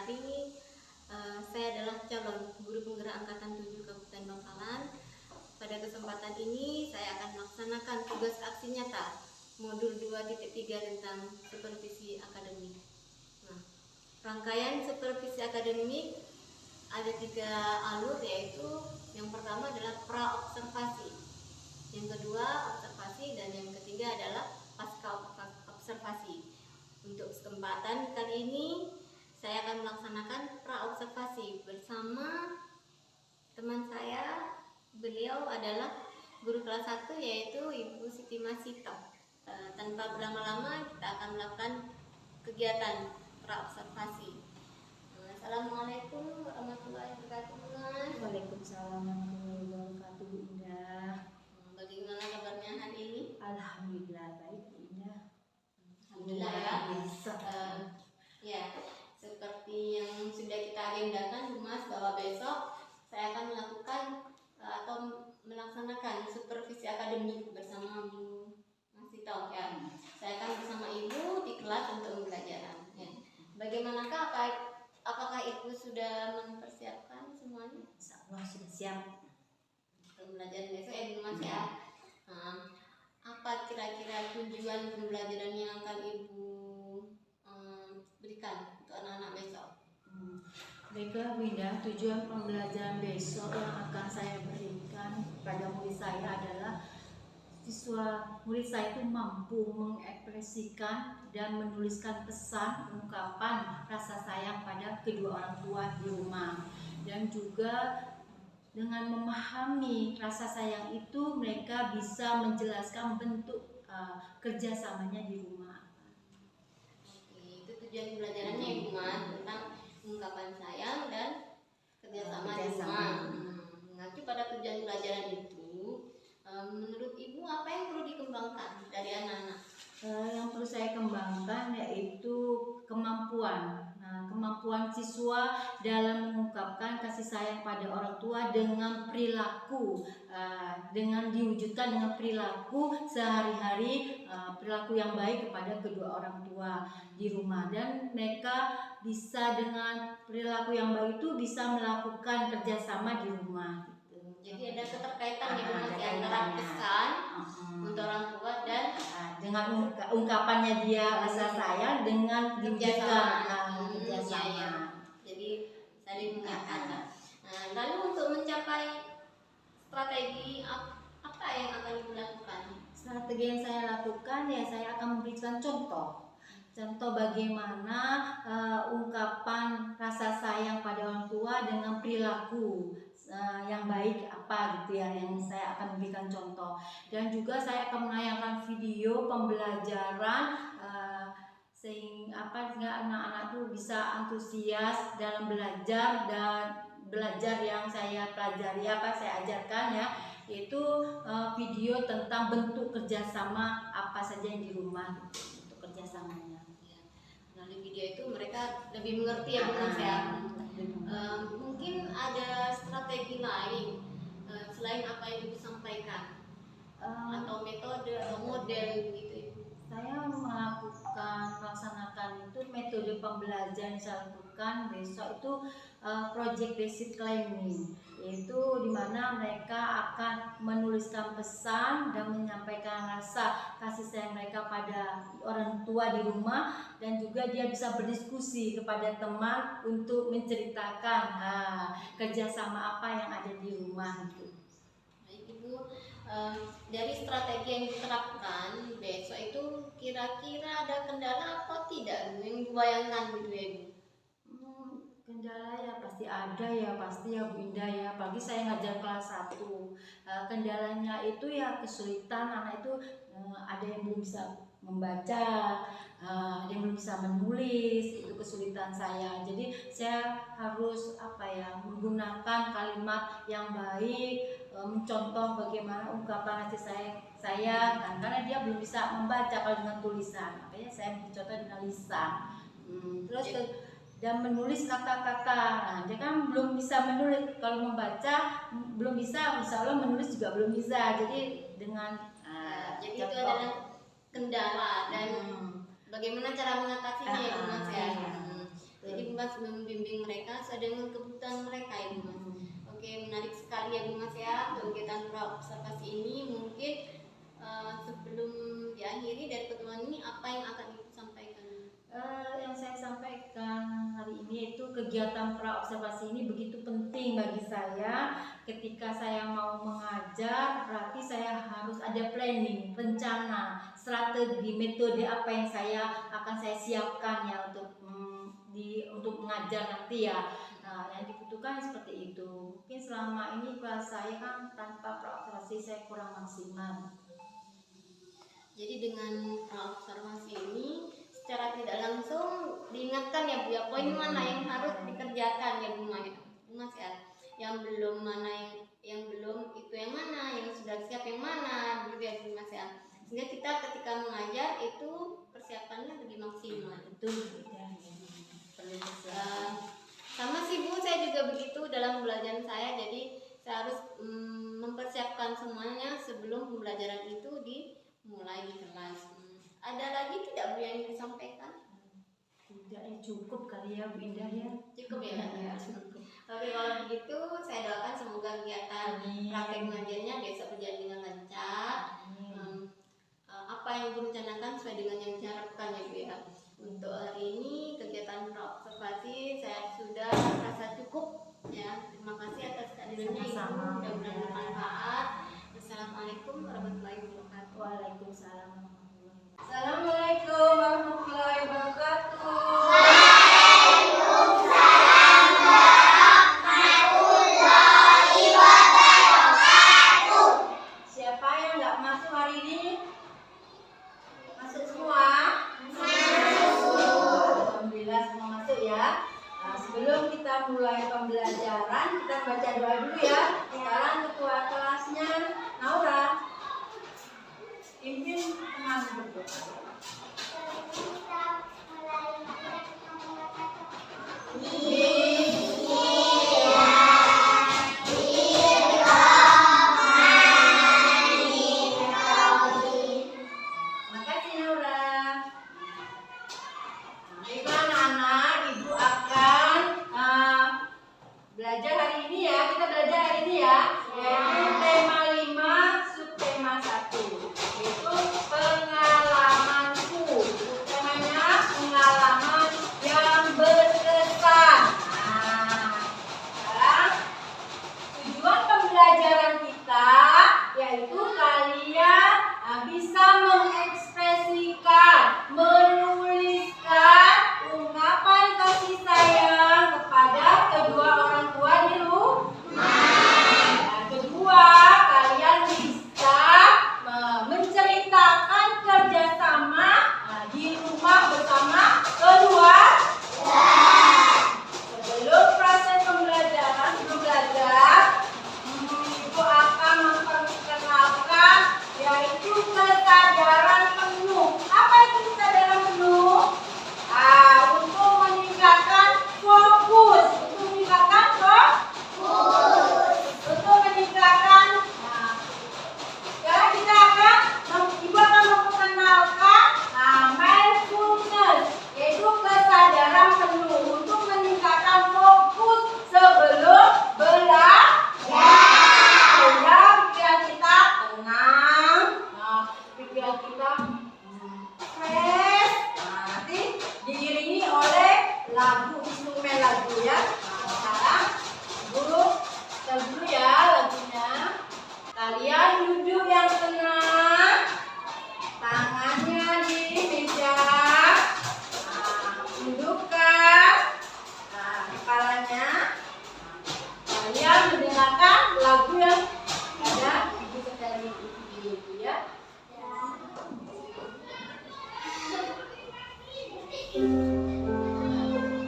hari saya adalah calon guru penggerak angkatan 7 Kabupaten Bangkalan. Pada kesempatan ini saya akan melaksanakan tugas aksi nyata modul 2.3 tentang supervisi akademik. Nah, rangkaian supervisi akademik ada 3 alur, yaitu yang pertama adalah pra-observasi, yang kedua observasi, dan yang ketiga adalah pasca observasi. Untuk kesempatan kali ini saya akan melaksanakan pra-observasi bersama teman saya. Beliau adalah guru kelas 1, yaitu Ibu Siti Masito. Tanpa berlama-lama kita akan melakukan kegiatan pra-observasi. Assalamualaikum warahmatullahi wabarakatuh, Mas. Waalaikumsalam warahmatullahi wabarakatuh, Bu Indah. Bagaimana kabarnya hari ini? Alhamdulillah baik, Bu Indah. Alhamdulillah ya. Ya, seperti yang sudah kita agendakan, Bu Mas, bahwa besok saya akan melakukan atau melaksanakan supervisi akademik bersama Bu Masito ya. Saya akan bersama Ibu di kelas untuk pembelajaran. Ya. Bagaimanakah apakah Ibu sudah mempersiapkan semuanya? Insya Allah sudah siap. Pembelajaran besok ya, Bu Mas ya. Apa kira-kira tujuan pembelajaran yang akan Ibu berikan untuk anak-anak besok? Baiklah Bu Indah, tujuan pembelajaran besok yang akan saya berikan pada murid saya adalah murid saya itu mampu mengekspresikan dan menuliskan pesan ungkapan rasa sayang pada kedua orang tua di rumah, dan juga dengan memahami rasa sayang itu mereka bisa menjelaskan bentuk kerjasamanya di rumah. Oke, itu tujuan pembelajarannya Ibu Mas, tentang ungkapan sayang dan kerjasama di rumah. Mengacu pada tujuan pelajaran itu, menurut Ibu apa yang perlu dikembangkan dari anak-anak? Yang perlu saya kembangkan yaitu kemampuan. Kemampuan siswa dalam mengungkapkan kasih sayang pada orang tua dengan perilaku, dengan diwujudkan dengan perilaku sehari-hari, perilaku yang baik kepada kedua orang tua di rumah, dan mereka bisa dengan perilaku yang baik itu bisa melakukan kerjasama di rumah. Jadi ada keterkaitan ya Bu Mas antara pesan untuk orang tua dan dengan ungkapannya dia rasa sayang dengan kerjasama. Ya. Jadi saling mengingatkan. Lalu untuk mencapai strategi apa yang akan dilakukan? Strategi yang saya lakukan ya saya akan memberikan contoh bagaimana ungkapan rasa sayang pada orang tua dengan perilaku yang baik apa gitu ya, yang saya akan memberikan contoh. Dan juga saya akan menayangkan video pembelajaran sehingga anak-anak tuh bisa antusias dalam belajar, dan belajar yang saya pelajari saya ajarkan ya, yaitu video tentang bentuk kerjasama apa saja yang di rumah gitu, untuk kerjasamanya. Melalui video itu mereka lebih mengerti ya Bu Mas ya. Mungkin ada strategi lain selain apa yang Ibu sampaikan, atau metode atau model gitu. Saya melaksanakan itu metode pembelajaran yang saya lakukan besok itu project based learning, yaitu dimana mereka akan menuliskan pesan dan menyampaikan rasa kasih sayang mereka pada orang tua di rumah, dan juga dia bisa berdiskusi kepada teman untuk menceritakan kerjasama apa yang ada di rumah itu. Baik Ibu, dari strategi yang diterapkan besok itu kira-kira ada kendala atau tidak yang dibayangkan gitu ya Ibu? Kendala ya pasti ada ya, pasti ya Bu Indah ya, apalagi saya ngajar kelas 1. Kendalanya itu ya kesulitan anak itu, ada yang belum bisa membaca, ada yang belum bisa menulis, itu kesulitan saya. Jadi saya harus menggunakan kalimat yang baik, mencontoh bagaimana ungkapan kasih saya kan, karena dia belum bisa membaca kalau dengan tulisan, makanya saya mencontoh dengan lisan. Terus dan menulis kata-kata, dia kan belum bisa menulis, kalau membaca belum bisa, insya Allah menulis juga belum bisa. Jadi dengan jadi itu adalah kendala, dan bagaimana cara mengatasinya ya Bu Mas ya. Jadi Bu Mas membimbing mereka sesuai dengan kebutuhan mereka ya Bu Mas. Oke, menarik sekali ya Bu Mas ya kegiatan praobservasi ini. Mungkin sebelum diakhiri dari pertemuan ini, apa yang akan Ibu sampaikan? Yang saya sampaikan hari ini itu kegiatan praobservasi ini begitu penting bagi saya. Ketika saya mau mengajar, berarti saya harus ada planning, rencana, strategi, metode apa yang akan saya siapkan ya untuk mengajar nanti ya. Nah, yang dibutuhkan seperti itu. Mungkin selama ini kelas saya kan tanpa praobservasi saya kurang maksimal. Jadi dengan praobservasi ini secara tidak langsung diingatkan ya Bu ya, poin mana yang harus dikerjakan ya Bu Mas ya, yang belum mana yang belum itu yang mana, yang sudah siap yang mana gitu ya Bu Mas ya, sehingga kita ketika mengajar itu persiapannya lebih maksimal. Betul ya. Sama sih Bu, saya juga begitu dalam pembelajaran saya, jadi saya harus mempersiapkan semuanya sebelum pembelajaran itu dimulai di kelas. Ada lagi tidak Bu yang disampaikan? Tidak, ya cukup kali ya Bu Indah ya. Cukup ya. Cukup. Oke, kalau begitu saya doakan semoga kegiatan praktek mengajarnya besok berjalan dengan lancar. Apa yang Ibu rencanakan sesuai dengan yang diharapkan ya Bu ya. Untuk hari ini kegiatan praobservasi saya sudah merasa cukup ya. Terima kasih atas kehadirannya Ibu, mudah-mudahan bermanfaat. Assalamualaikum warahmatullahi wabarakatuh. Waalaikumsalam. Assalamualaikum warahmatullahi wabarakatuh. Siapa yang nggak masuk hari ini? Masuk semua? Alhamdulillah semua masuk ya. Nah, sebelum kita mulai pembelajaran, kita baca doa dulu ya. Sekarang ketua kelasnya Naura pimpin teman berdoa. Makasih Naura. Baiklah anak-anak, Ibu akan belajar hari ini ya. Kita belajar hari ini ya, yaitu tema 5 subtema 1, yaitu pengalamanku. Temanya pengalaman yang berkesan. Sekarang tujuan pembelajaran kita yaitu kalian bisa mengekspresikan, menuliskan ungkapan kasih sayang kepada kedua orang tua di rumah. Dan kedua, kalian bisa menceritakan kerjasama di rumah bersama kedua. Sebelum proses pembelajaran belajar, Ibu akan memperkenalkan yaitu kesadaran penuh. Apa itu kesadaran penuh? Untuk meningkatkan fokus. Untuk meningkatkan fokus. Untuk meningkatkan. Sekarang kita akan Ibu akan memperkenalkan mindfulness, yaitu kesadaran penuh untuk meningkatkan fokus sebelum belajar. Sehingga pikiran kita tenang, pikiran kita fresh. Nanti diiringi oleh lagu, instrumen lagu ya. Sekarang dulu ya lagunya. Kalian duduk yang tenang, tangannya di meja, tundukkan kepalanya. Kalian mendengarkan lagu yang ada Ibu sedang di itu ya.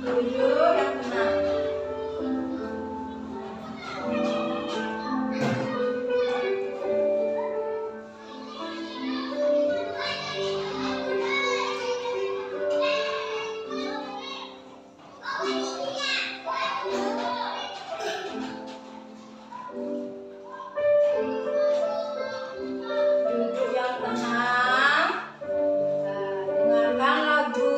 Duduk yang tenang. Duduk yang tenang. Dengarkan lagu.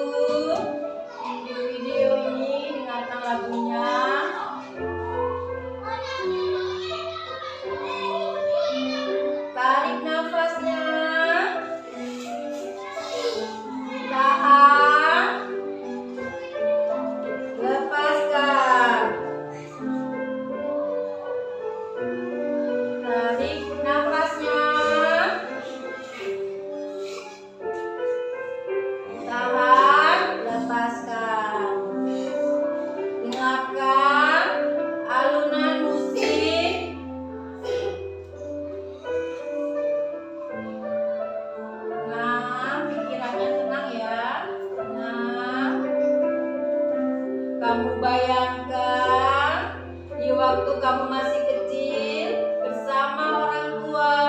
kamu bayangkan di waktu kamu masih kecil bersama orang tua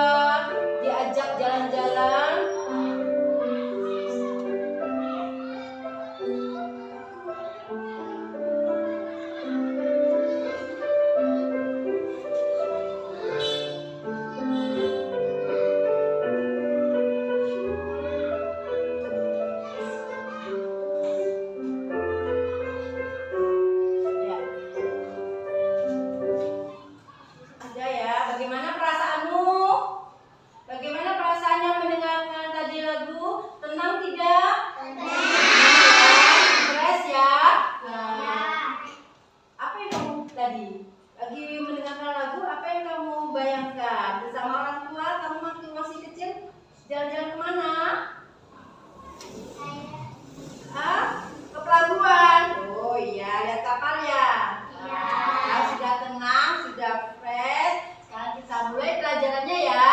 diajak jalan-jalan. Ada ya, bagaimana perasaanmu? Bagaimana perasaannya mendengarkan tadi lagu? Tenang tidak? Stres ya? Nah, apa yang kamu tadi? Lagi mendengarkan lagu, apa yang kamu bayangkan? Bersama orang tua, kamu waktu masih kecil, jalan-jalan kemana? Hah? Ke pelabuhan? Oh iya, lihat kapal ya? Nah, sudah tenang, sudah fresh. Sekarang kita mulai pelajarannya ya.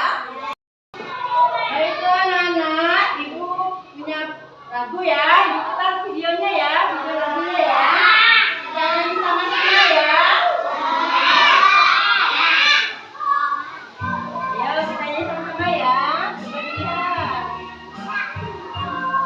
Baiklah anak-anak, ibu punya lagu ya. Ibu putar videonya ya, video lagunya ya. Jangan sama-sama ya. Ya, kita nyanyi sama-sama ya. Coba dilihat.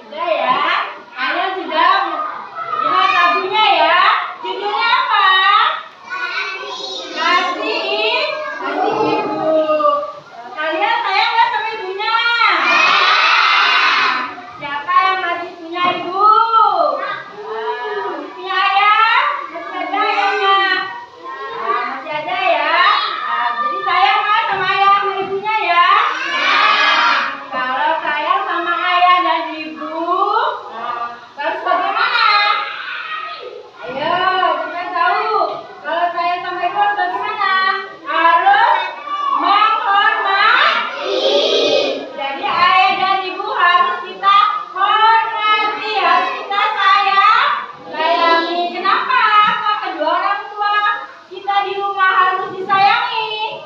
Sudah ya, kalian sudah lihat lagunya ya. Judulnya apa? Kasih ibu. Kalian sayang nggak sama ibunya? Siapa yang masih punya ibu? Masih punya ayah? Masih ada ayahnya? Masih ada ya. Jadi sayang nggak sama ayah sama ibunya ya? Kalau sayang sama ayah dan ibu, harus bagaimana? Ayo, kita tahu. Kalau sayang sama ibu harus bagaimana? Harus menghormati. Jadi ayah dan ibu harus kita hormati, harus kita sayangi. Kenapa? Kok kedua orang tua kita di rumah harus disayangi,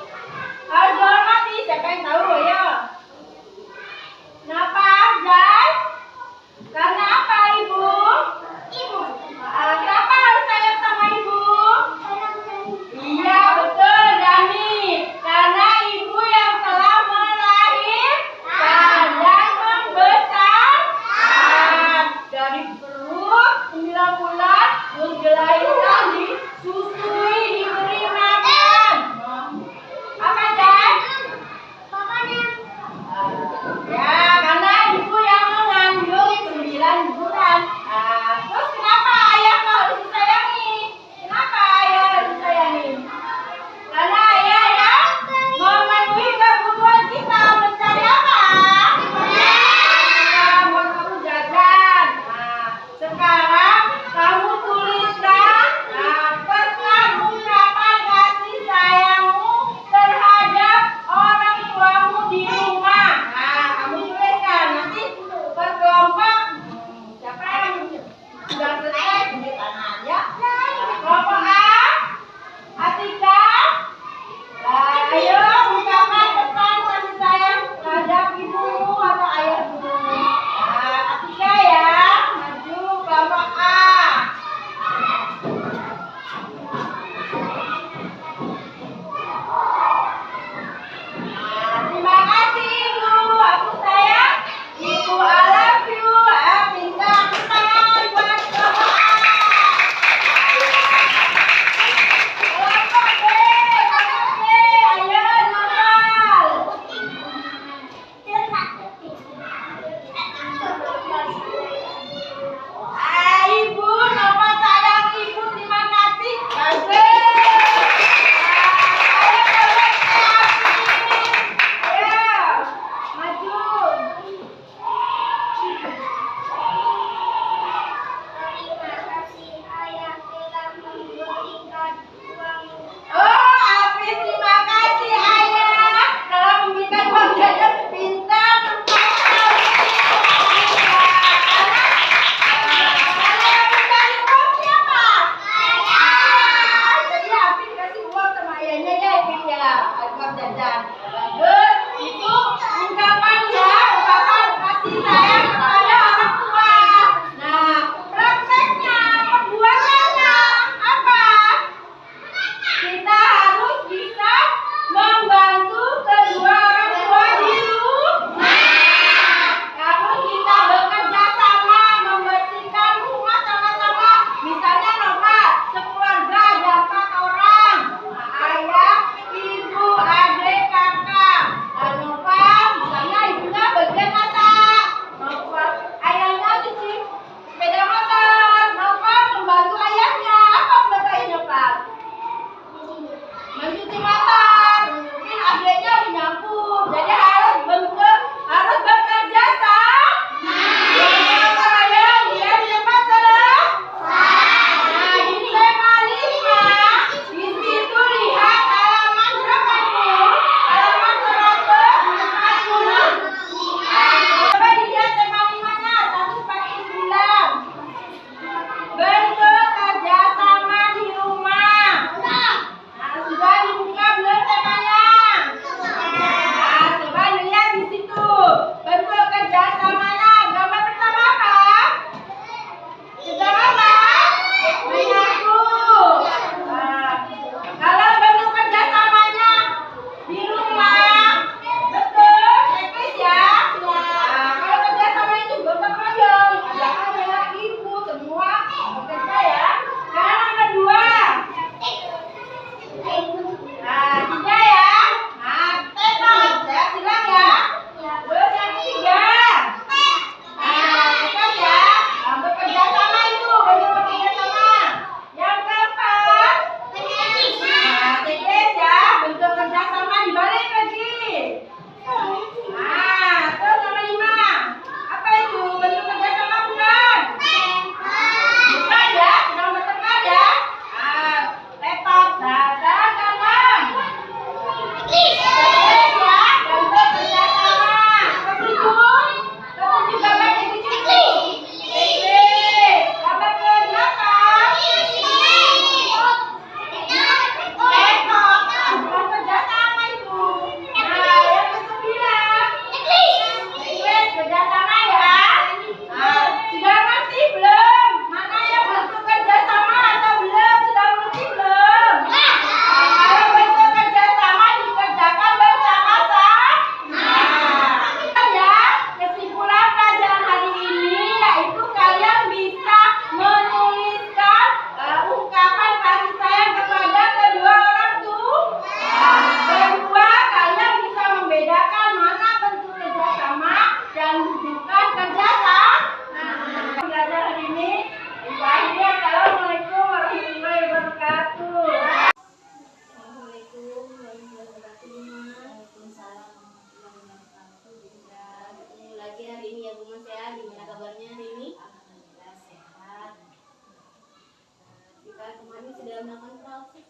harus dihormati? Siapa yang tahu ya? Kenapa, Zai? Karena apa, Ibu? Kenapa harus sayang sama Ibu? Iya, betul, Dani. Karena Ibu yang telah melahirkan dan membesarkan dari perut 9 bulan, terus dilahirkan, disusui, diberi makan. Apa, Zai? Ya, karena ibu yang mengandung 9 bulan. Terus kenapa ayah harus disayangi? Kenapa ayah harus disayangi? Karena ayah yang memenuhi kebutuhan kita. Mencari apa? Buat kamu jajan. Sekarang kamu tuliskan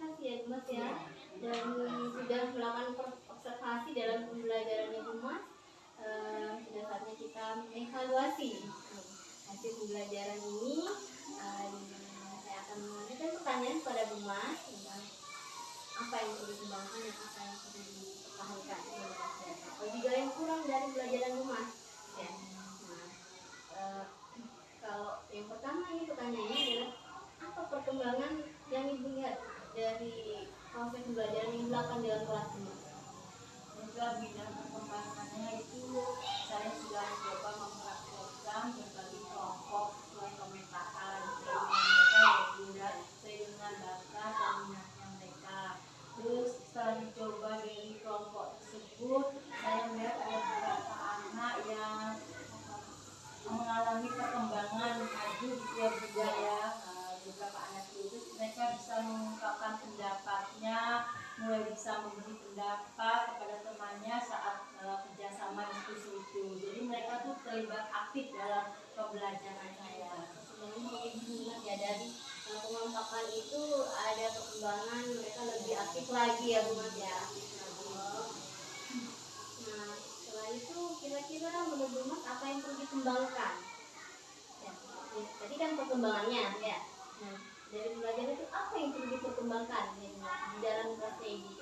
observasi ya Bu Mas ya, dan sudah melakukan observasi dalam pembelajarannya Bu Mas. Sudah saatnya kita mengevaluasi hasil pembelajaran ini. Saya akan mengajukan pertanyaan kepada Bu Mas tentang apa yang perlu dikembangkan dan apa yang perlu dipertahankan ya, Bu Mas, ya. Atau juga yang kurang dari pelajaran Bu Mas ya. Nah, kalau yang pertama ini pertanyaannya adalah apa perkembangan yang Ibu lihat dari proses pembelajaran yang dilakukan dalam kelas Bu Mas? Dalam bidang perkembangannya itu saya sudah mencoba mempraktekkan berbagai kelompok sesuai pemetaan mereka yang sesuai dengan bakat dan minatnya mereka. Terus setelah dicoba dari kelompok tersebut, saya melihat ada beberapa anak yang mengalami perkembangan maju gitu ya budaya. Beberapa anak itu mereka bisa mengungkapkan pendapatnya, mulai bisa memberi pendapat kepada temannya saat kerjasama diskusi itu. Jadi mereka tuh terlibat aktif dalam pembelajaran saya. Sebenarnya Ibu lihat ya dari pengelompakan itu ada perkembangan mereka lebih aktif lagi ya Bu Mas ya. Nah, setelah itu kira-kira menurut Bu Mas apa yang perlu dikembangkan? Ya, tadi kan perkembangannya ya. Nah, dari pembelajaran itu apa yang perlu diperkembangkan ya, di dalam kelasnya Ibu?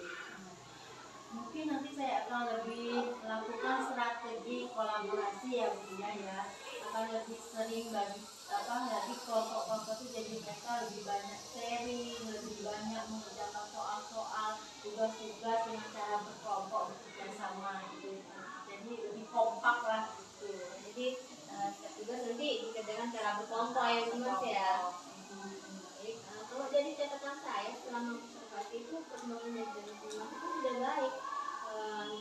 Mungkin nanti saya akan lebih melakukan strategi kolaborasi ya Bu ya, akan lebih sering bagi lagi kelompok-kelompok itu, jadi mereka lebih banyak sharing, lebih banyak mengerjakan soal-soal, tugas-tugas dengan cara berkelompok bekerja sama gitu. Jadi lebih kompak lah gitu. Jadi setiap tugas nanti dikerjakan secara berkelompok ya Bu Mas ya. Baik, kalau dari catatan saya selama observasi itu perkembangan dari Bu Mas itu sudah baik.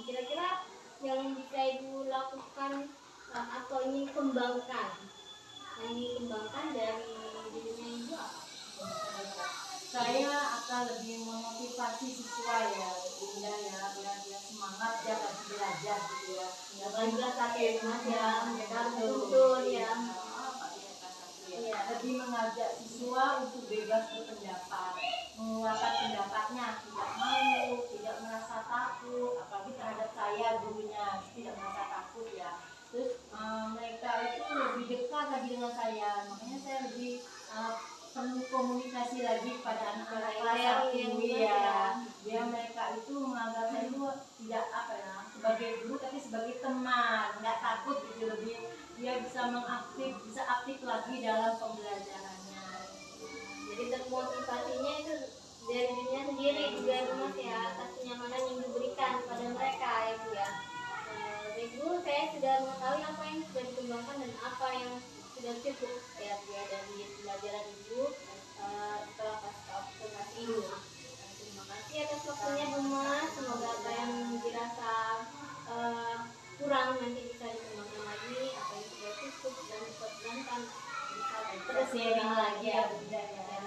Kira-kira yang bisa Ibu lakukan atau ingin kembangkan, dari dirinya Ibu apa? Saya akan lebih memotivasi siswa ya, Bunda ya, biar dia semangat ya lagi belajar gitu ya. Ya belajar tapi ya Bu Mas ya, mereka harus betul ya. Ya, lebih mengajak siswa untuk bebas berpendapat, mengeluarkan pendapatnya, tidak malu, tidak merasa takut, apalagi terhadap saya gurunya, tidak merasa takut ya. Terus mereka itu lebih dekat lagi dengan saya, makanya saya lebih perlu komunikasi lagi pada anak-anak kelas satu ya, biar mereka itu menganggap saya itu tidak apa ya, sebagai guru tapi sebagai teman, nggak takut gitu, lebih dia bisa bisa aktif lagi dalam pembelajarannya. Jadi termotivasinya itu dari dirinya sendiri juga Bu Mas ya, atas kenyamanan yang diberikan kepada mereka itu ya. Ibu, saya sudah mengetahui apa yang sudah dikembangkan dan apa yang sudah cukup ya dari pembelajaran Ibu setelah pasca observasi ini. Terima kasih atas waktunya Bu Mas. Semoga apa yang dirasa kurang nanti bisa dikembangkan lagi, apa yang sudah cukup dan dipertahankan bisa Terus sharing lagi ya Bunda ya.